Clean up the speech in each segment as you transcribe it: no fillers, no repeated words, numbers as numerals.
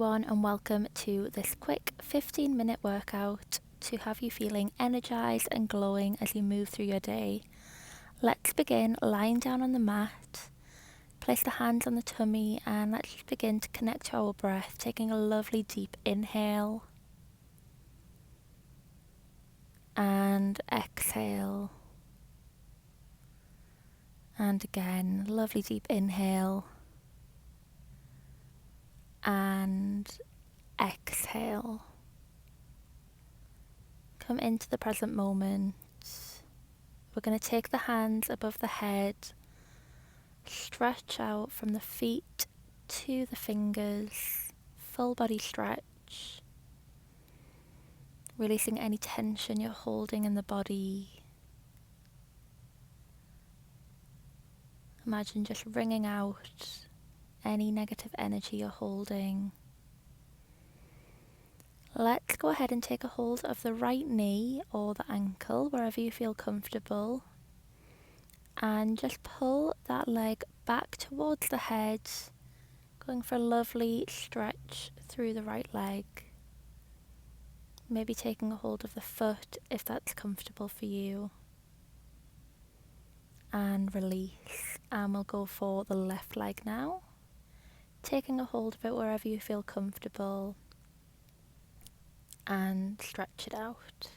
everyone, and welcome to this quick 15-minute workout to have you feeling energized and glowing as you move through your day. Let's begin lying down on the mat. Place the hands on the tummy and let's just begin to connect to our breath, taking a lovely deep inhale and exhale. And again, lovely deep inhale and exhale. Come into the present moment. We're going to take the hands above the head, stretch out from the feet to the fingers, full body stretch, releasing any tension you're holding in the body. Imagine just wringing out any negative energy you're holding. Let's go ahead and take a hold of the right knee or the ankle, wherever you feel comfortable, and just pull that leg back towards the head, going for a lovely stretch through the right leg. Maybe taking a hold of the foot if that's comfortable for you. And release. And we'll go for the left leg now, taking a hold of it wherever you feel comfortable. And stretch it out.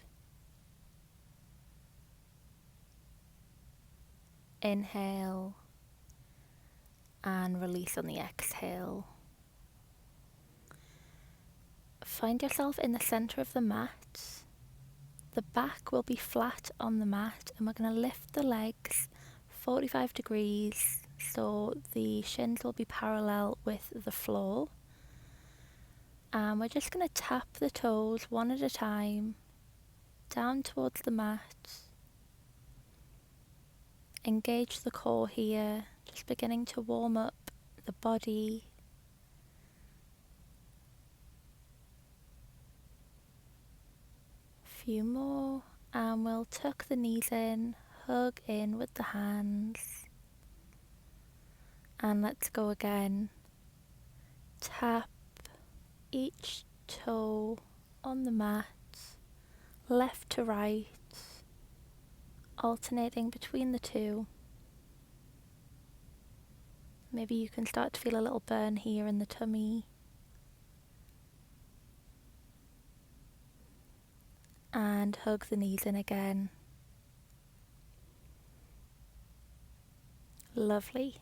Inhale and release on the exhale. Find yourself in the center of the mat. The back will be flat on the mat and we're going to lift the legs 45 degrees so the shins will be parallel with the floor. And we're just going to tap the toes one at a time down towards the mat. Engage the core here, just beginning to warm up the body. A few more, and we'll tuck the knees in, hug in with the hands. And let's go again. Tap each toe on the mat, left to right, alternating between the two. Maybe you can start to feel a little burn here in the tummy. And hug the knees in again. Lovely.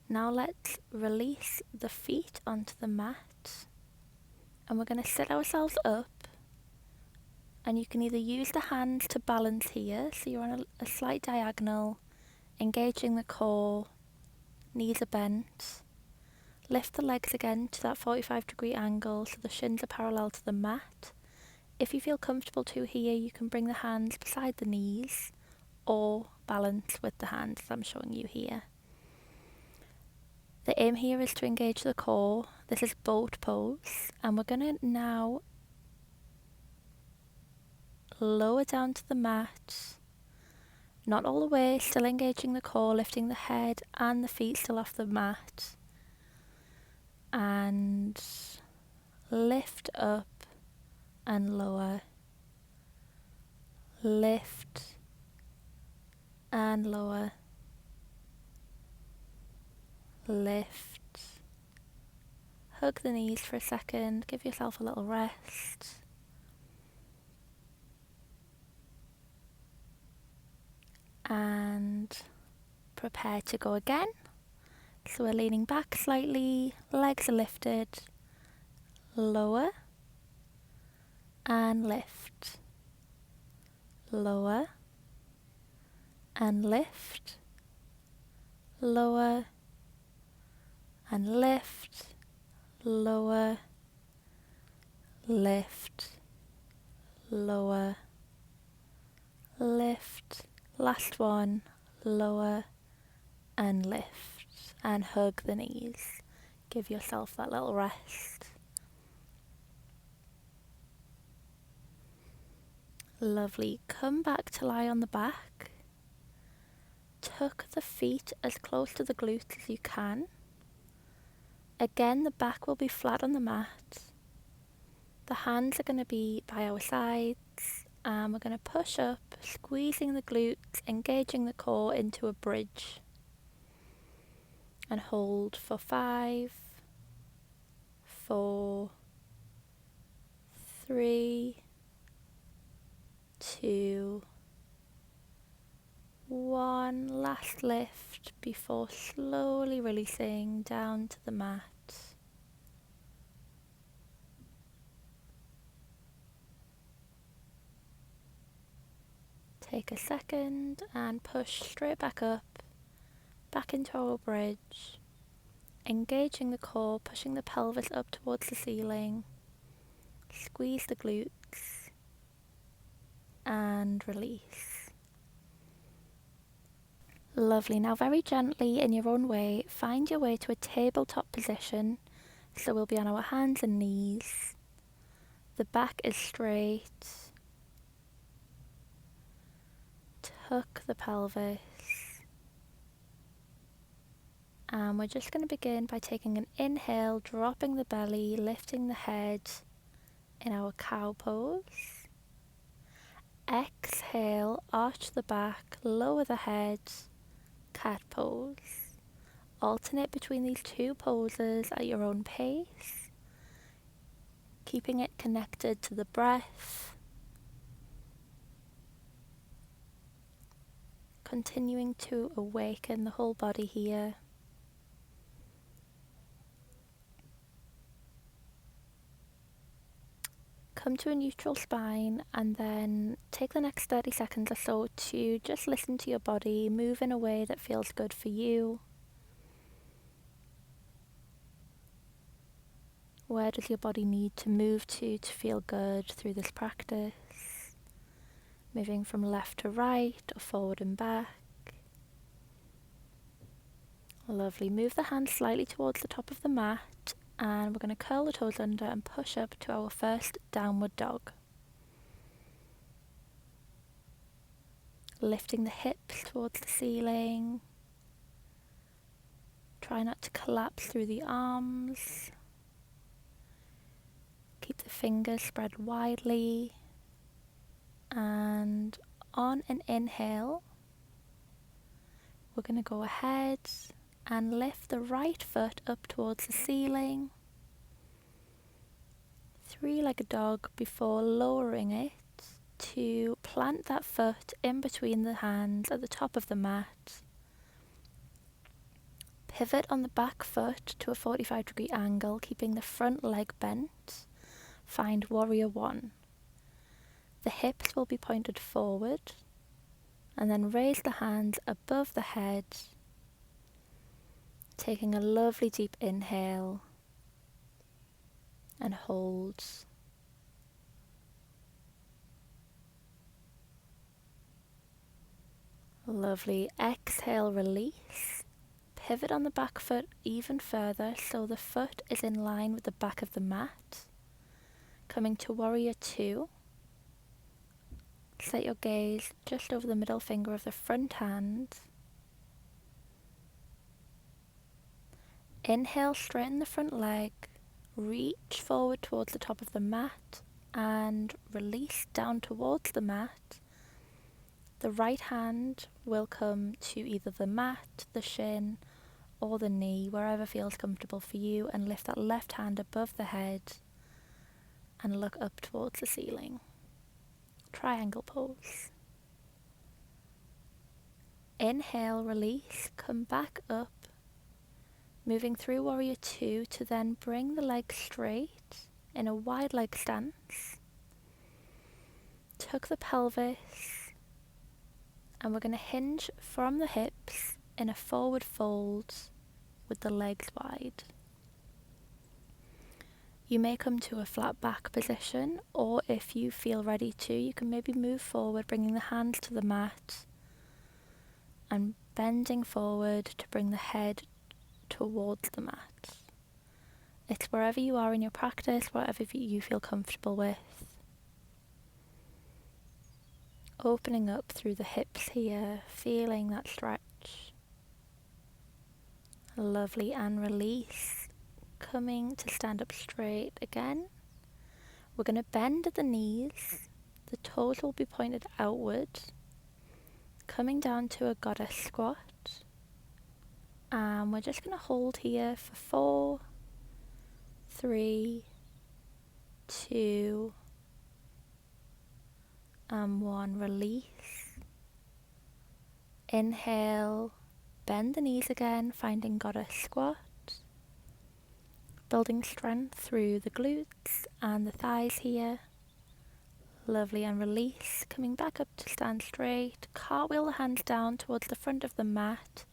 Now let's release the feet onto the mat. And we're going to sit ourselves up. And you can either use the hands to balance here, so you're on a slight diagonal, engaging the core, knees are bent. Lift the legs again to that 45-degree angle so the shins are parallel to the mat. If you feel comfortable to here, you can bring the hands beside the knees or balance with the hands as I'm showing you here. The aim here is to engage the core. This is boat pose, and we're going to now lower down to the mat, not all the way, still engaging the core, lifting the head and the feet still off the mat, and lift up and lower, lift and lower, lift. Hug the knees for a second, give yourself a little rest. And prepare to go again. So we're leaning back slightly, legs are lifted, lower and lift, lower and lift, lower and lift, lower, lift, lower, lift. Last one, lower and lift, and hug the knees. Give yourself that little rest. Lovely. Come back to lie on the back. Tuck the feet as close to the glutes as you can. Again, the back will be flat on the mat. The hands are going to be by our sides, and we're going to push up, squeezing the glutes, engaging the core into a bridge. And hold for 5, 4, 3, 2, 1. Last lift before slowly releasing down to the mat. Take a second and push straight back up, back into our bridge, engaging the core, pushing the pelvis up towards the ceiling. Squeeze the glutes and release. Lovely. Now very gently in your own way, find your way to a tabletop position. So we'll be on our hands and knees. The back is straight. Tuck the pelvis. And we're just going to begin by taking an inhale, dropping the belly, lifting the head in our cow pose. Exhale, arch the back, lower the head, cat pose. Alternate between these two poses at your own pace, keeping it connected to the breath, continuing to awaken the whole body here. Come to a neutral spine and then take the next 30 seconds or so to just listen to your body, move in a way that feels good for you. Where does your body need to move to feel good through this practice? Moving from left to right or forward and back. Lovely. Move the hands slightly towards the top of the mat, and we're going to curl the toes under and push up to our first downward dog. Lifting the hips towards the ceiling. Try not to collapse through the arms. Keep the fingers spread widely. And on an inhale, we're going to go ahead and lift the right foot up towards the ceiling. Three-legged dog before lowering it to plant that foot in between the hands at the top of the mat. Pivot on the back foot to a 45-degree angle, keeping the front leg bent. Find warrior 1. The hips will be pointed forward, and then raise the hands above the head, taking a lovely deep inhale and hold. Lovely. Exhale, release. Pivot on the back foot even further so the foot is in line with the back of the mat. Coming to warrior 2. Set your gaze just over the middle finger of the front hand. Inhale, straighten the front leg, reach forward towards the top of the mat and release down towards the mat. The right hand will come to either the mat, the shin or the knee, wherever feels comfortable for you, and lift that left hand above the head and look up towards the ceiling. Triangle pose. Inhale, release, come back up, moving through warrior 2 to then bring the leg straight in a wide leg stance. Tuck the pelvis, and we're going to hinge from the hips in a forward fold with the legs wide. You may come to a flat back position, or if you feel ready to, you can maybe move forward, bringing the hands to the mat and bending forward to bring the head towards the mat. It's wherever you are in your practice, whatever you feel comfortable with. Opening up through the hips here, feeling that stretch. Lovely, and release. coming to stand up straight again. We're going to bend at the knees, the toes will be pointed outward, coming down to a goddess squat. And we're just going to hold here for 4, 3, 2, and 1. Release. Inhale, bend the knees again, finding goddess squat. Building strength through the glutes and the thighs here. Lovely, and release. Coming back up to stand straight. Cartwheel the hands down towards the front of the mat.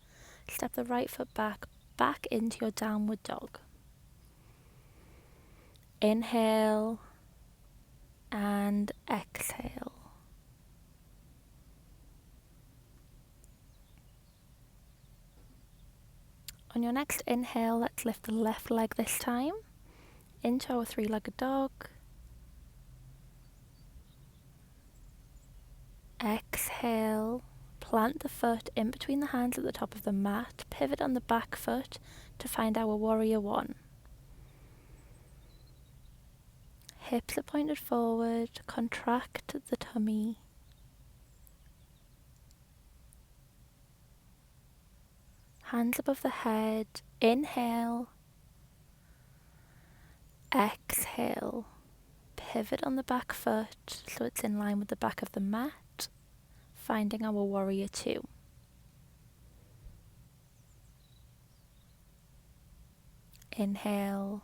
Step the right foot back into your downward dog. Inhale and exhale. On your next inhale, let's lift the left leg this time into our 3-legged dog. Exhale, plant the foot in between the hands at the top of the mat, pivot on the back foot to find our warrior 1. Hips are pointed forward, contract the tummy. Hands above the head, inhale, exhale, pivot on the back foot so it's in line with the back of the mat, finding our warrior 2. Inhale,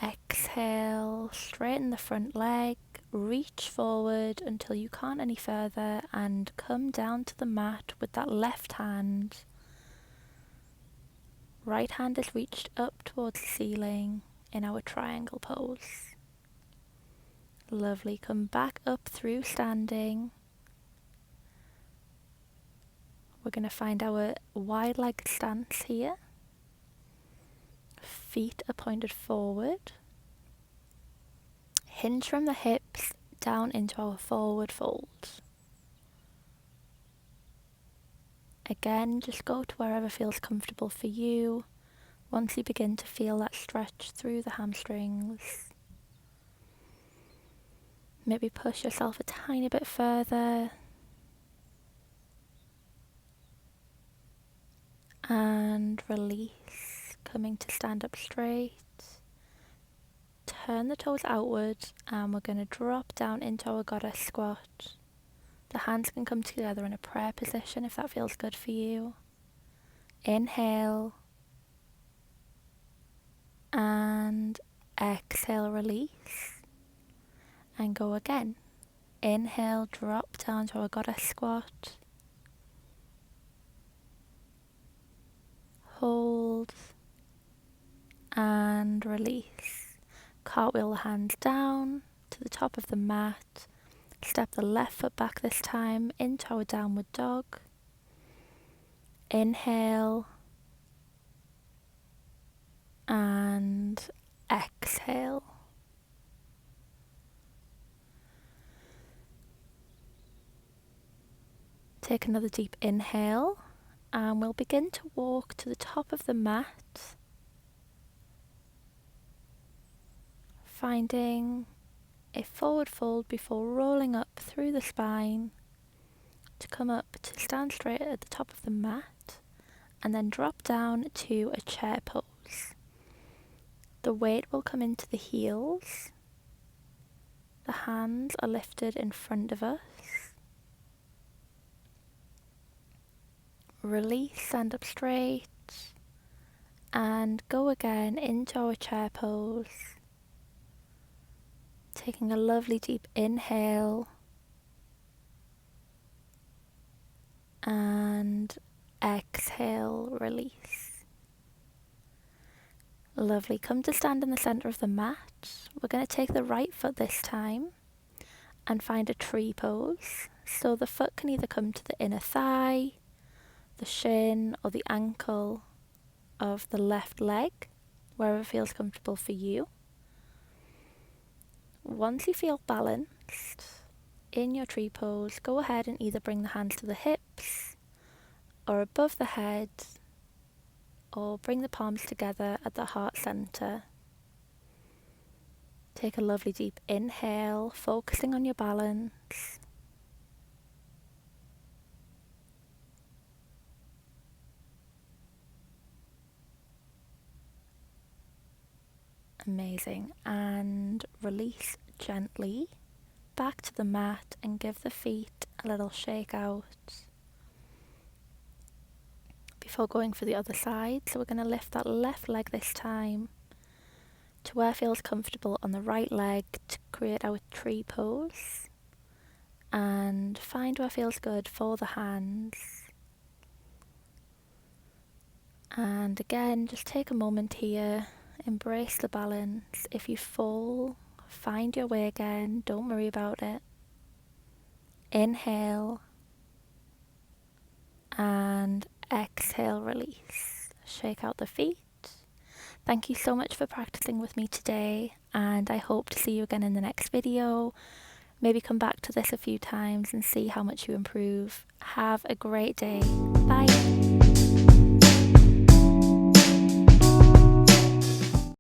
exhale, straighten the front leg, reach forward until you can't any further and come down to the mat with that left hand. Right hand is reached up towards the ceiling in our triangle pose. Lovely, come back up through standing. We're going to find our wide leg stance here. Feet are pointed forward. Hinge from the hips down into our forward fold. Again, just go to wherever feels comfortable for you. Once you begin to feel that stretch through the hamstrings, maybe push yourself a tiny bit further. And release, coming to stand up straight. Turn the toes outward and we're going to drop down into our goddess squat. The hands can come together in a prayer position if that feels good for you. Inhale and exhale, release, and go again. Inhale, drop down to our goddess squat. Hold and release. Cartwheel the hands down to the top of the mat. Step the left foot back this time into our downward dog. Inhale and exhale. Take another deep inhale and we'll begin to walk to the top of the mat, finding a forward fold before rolling up through the spine to come up to stand straight at the top of the mat and then drop down to a chair pose. The weight will come into the heels. The hands are lifted in front of us. Release, stand up straight and go again into our chair pose. Taking a lovely deep inhale and exhale, release. Lovely, come to stand in the center of the mat. We're going to take the right foot this time and find a tree pose. So the foot can either come to the inner thigh, the shin or the ankle of the left leg, wherever feels comfortable for you. Once you feel balanced in your tree pose, go ahead and either bring the hands to the hips or above the head or bring the palms together at the heart center. Take a lovely deep inhale, focusing on your balance. Amazing. And release gently back to the mat and give the feet a little shake out before going for the other side. So we're going to lift that left leg this time to where feels comfortable on the right leg to create our tree pose, and find where feels good for the hands. And again, just take a moment here, embrace the balance. If you fall, find your way again, don't worry about it. Inhale and exhale, release. Shake out the feet. Thank you so much for practicing with me today, and I hope to see you again in the next video. Maybe come back to this a few times and see how much you improve. Have a great day. Bye.